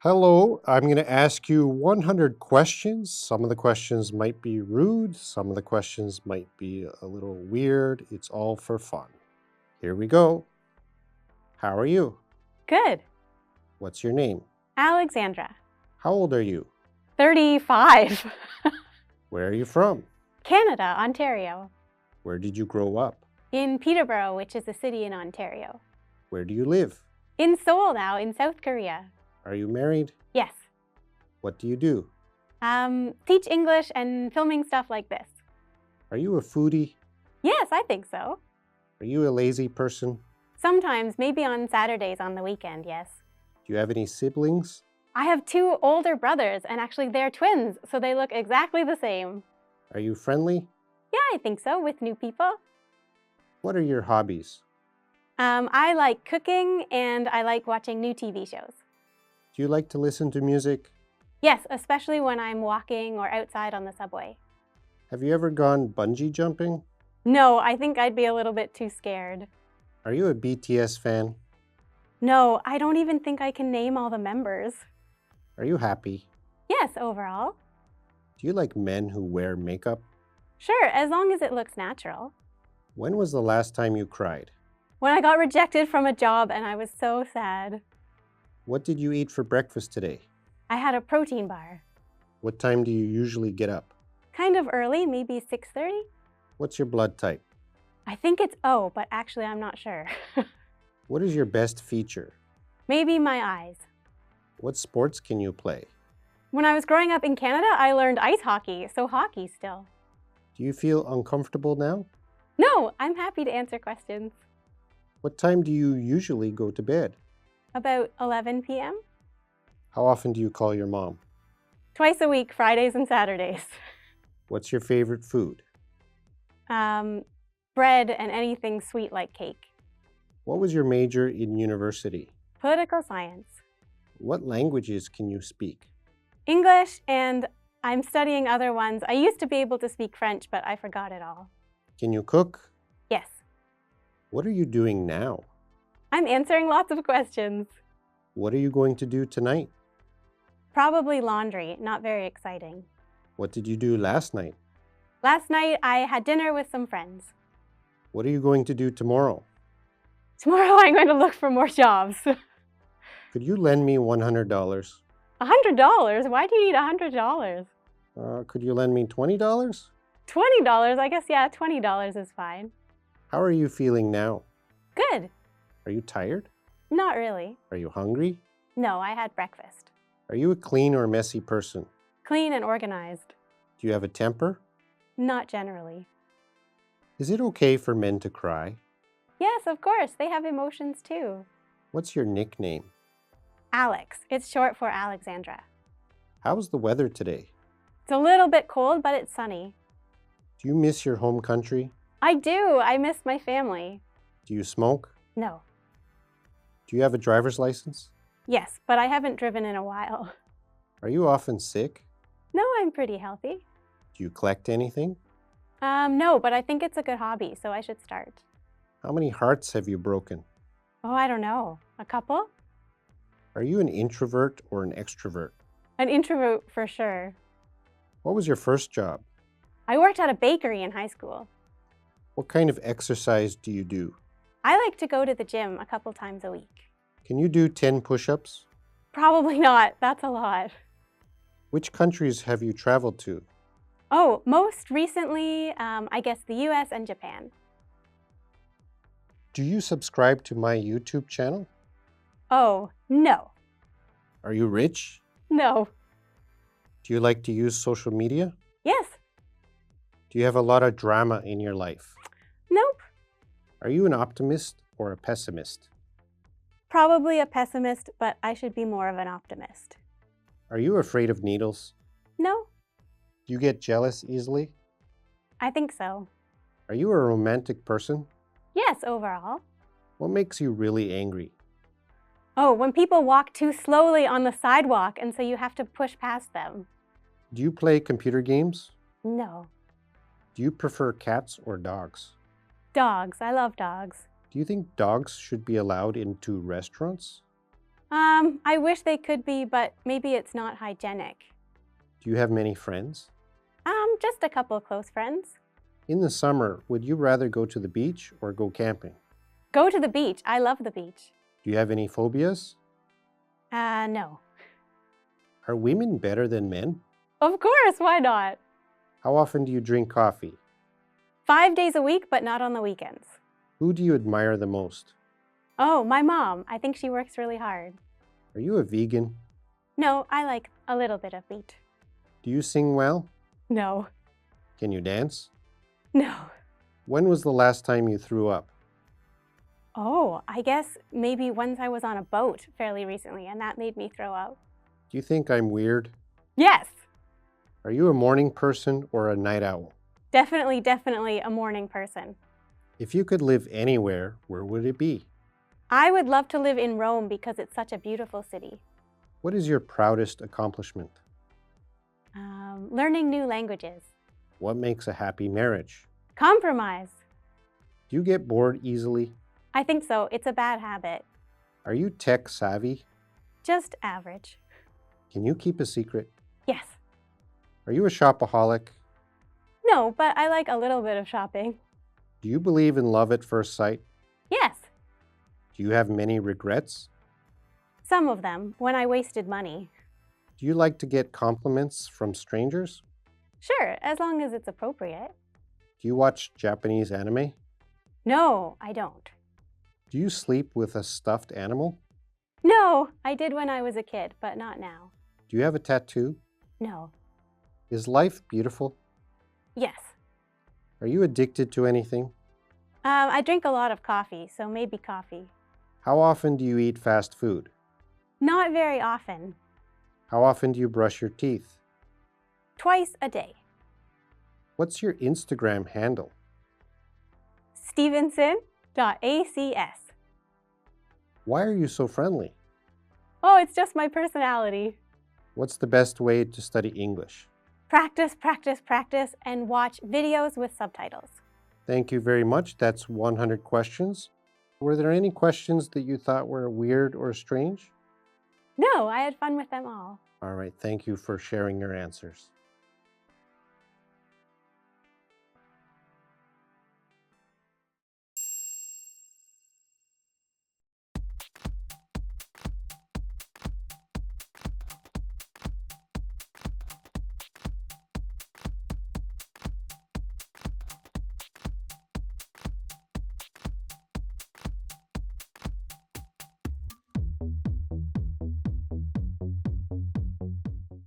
Hello, I'm going to ask you 100 questions. Some of the questions might be rude, some of the questions might be a little weird. It's all for fun. Here we go. How are you? Good. What's your name? Alexandra. How old are you? 35. Where are you from? Canada, Ontario. Where did you grow up? In Peterborough, which is a city in Ontario. Where do you live? In Seoul now, in South Korea. Are you married? Yes. What do you do? Teach English and filming stuff like this. Are you a foodie? Yes, I think so. Are you a lazy person? Sometimes, maybe on Saturdays on the weekend, yes. Do you have any siblings? I have 2 older brothers, and actually they're twins, so they look exactly the same. Are you friendly? Yeah, I think so, with new people. What are your hobbies? I like cooking, and I like watching new TV shows. Do you like to listen to music? Yes, especially when I'm walking or outside on the subway. Have you ever gone bungee jumping? No, I think I'd be a little bit too scared. Are you a BTS fan? No, I don't even think I can name all the members. Are you happy? Yes, overall. Do you like men who wear makeup? Sure, as long as it looks natural. When was the last time you cried? When I got rejected from a job and I was so sad. What did you eat for breakfast today? I had a protein bar. What time do you usually get up? Kind of early, maybe 6:30. What's your blood type? I think it's O, but actually I'm not sure. What is your best feature? Maybe my eyes. What sports can you play? When I was growing up in Canada, I learned ice hockey, so hockey still. Do you feel uncomfortable now? No, I'm happy to answer questions. What time do you usually go to bed? About 11 p.m.? How often do you call your mom? Twice a week, Fridays and Saturdays. What's your favorite food? Bread and anything sweet like cake. What was your major in university? Political science. What languages can you speak? English, and I'm studying other ones. I used to be able to speak French, but I forgot it all. Can you cook? Yes. What are you doing now? I'm answering lots of questions. What are you going to do tonight? Probably laundry, not very exciting. What did you do last night? Last night, I had dinner with some friends. What are you going to do tomorrow? Tomorrow, I'm going to look for more jobs. Could you lend me $100? $100? Why do you need $100? Could you lend me $20? $20? I guess, yeah, $20 is fine. How are you feeling now? Good. Are you tired? Not really. Are you hungry? No, I had breakfast. Are you a clean or messy person? Clean and organized. Do you have a temper? Not generally. Is it okay for men to cry? Yes, of course. They have emotions too. What's your nickname? Alex. It's short for Alexandra. How's the weather today? It's a little bit cold, but it's sunny. Do you miss your home country? I do. I miss my family. Do you smoke? No. Do you have a driver's license? Yes, but I haven't driven in a while. Are you often sick? No, I'm pretty healthy. Do you collect anything? No, but I think it's a good hobby, so I should start. How many hearts have you broken? Oh, I don't know. A couple? Are you an introvert or an extrovert? An introvert for sure. What was your first job? I worked at a bakery in high school. What kind of exercise do you do? I like to go to the gym a couple times a week. Can you do 10 push-ups? Probably not. That's a lot. Which countries have you traveled to? Oh, most recently, I guess the US and Japan. Do you subscribe to my YouTube channel? Oh, no. Are you rich? No. Do you like to use social media? Yes. Do you have a lot of drama in your life? Nope. Are you an optimist or a pessimist? Probably a pessimist, but I should be more of an optimist. Are you afraid of needles? No. Do you get jealous easily? I think so. Are you a romantic person? Yes, overall. What makes you really angry? Oh, when people walk too slowly on the sidewalk and so you have to push past them. Do you play computer games? No. Do you prefer cats or dogs? Dogs. I love dogs. Do you think dogs should be allowed into restaurants? I wish they could be, but maybe it's not hygienic. Do you have many friends? Just a couple close friends. In the summer, would you rather go to the beach or go camping? Go to the beach. I love the beach. Do you have any phobias? No. Are women better than men? Of course, why not? How often do you drink coffee? 5 days a week, but not on the weekends. Who do you admire the most? Oh, my mom. I think she works really hard. Are you a vegan? No, I like a little bit of meat. Do you sing well? No. Can you dance? No. When was the last time you threw up? Oh, I guess maybe once I was on a boat fairly recently, and that made me throw up. Do you think I'm weird? Yes. Are you a morning person or a night owl? Definitely a morning person. If you could live anywhere, where would it be? I would love to live in Rome because it's such a beautiful city. What is your proudest accomplishment? Learning new languages. What makes a happy marriage? Compromise. Do you get bored easily? I think so. It's a bad habit. Are you tech savvy? Just average. Can you keep a secret? Yes. Are you a shopaholic? No, but I like a little bit of shopping. Do you believe in love at first sight? Yes. Do you have many regrets? Some of them, when I wasted money. Do you like to get compliments from strangers? Sure, as long as it's appropriate. Do you watch Japanese anime? No, I don't. Do you sleep with a stuffed animal? No, I did when I was a kid, but not now. Do you have a tattoo? No. Is life beautiful? Yes. Are you addicted to anything? I drink a lot of coffee, so maybe coffee. How often do you eat fast food? Not very often. How often do you brush your teeth? Twice a day. What's your Instagram handle? Stevenson.acs. Why are you so friendly? Oh, it's just my personality. What's the best way to study English? Practice, practice, practice, and watch videos with subtitles. Thank you very much. That's 100 questions. Were there any questions that you thought were weird or strange? No, I had fun with them all. All right, thank you for sharing your answers.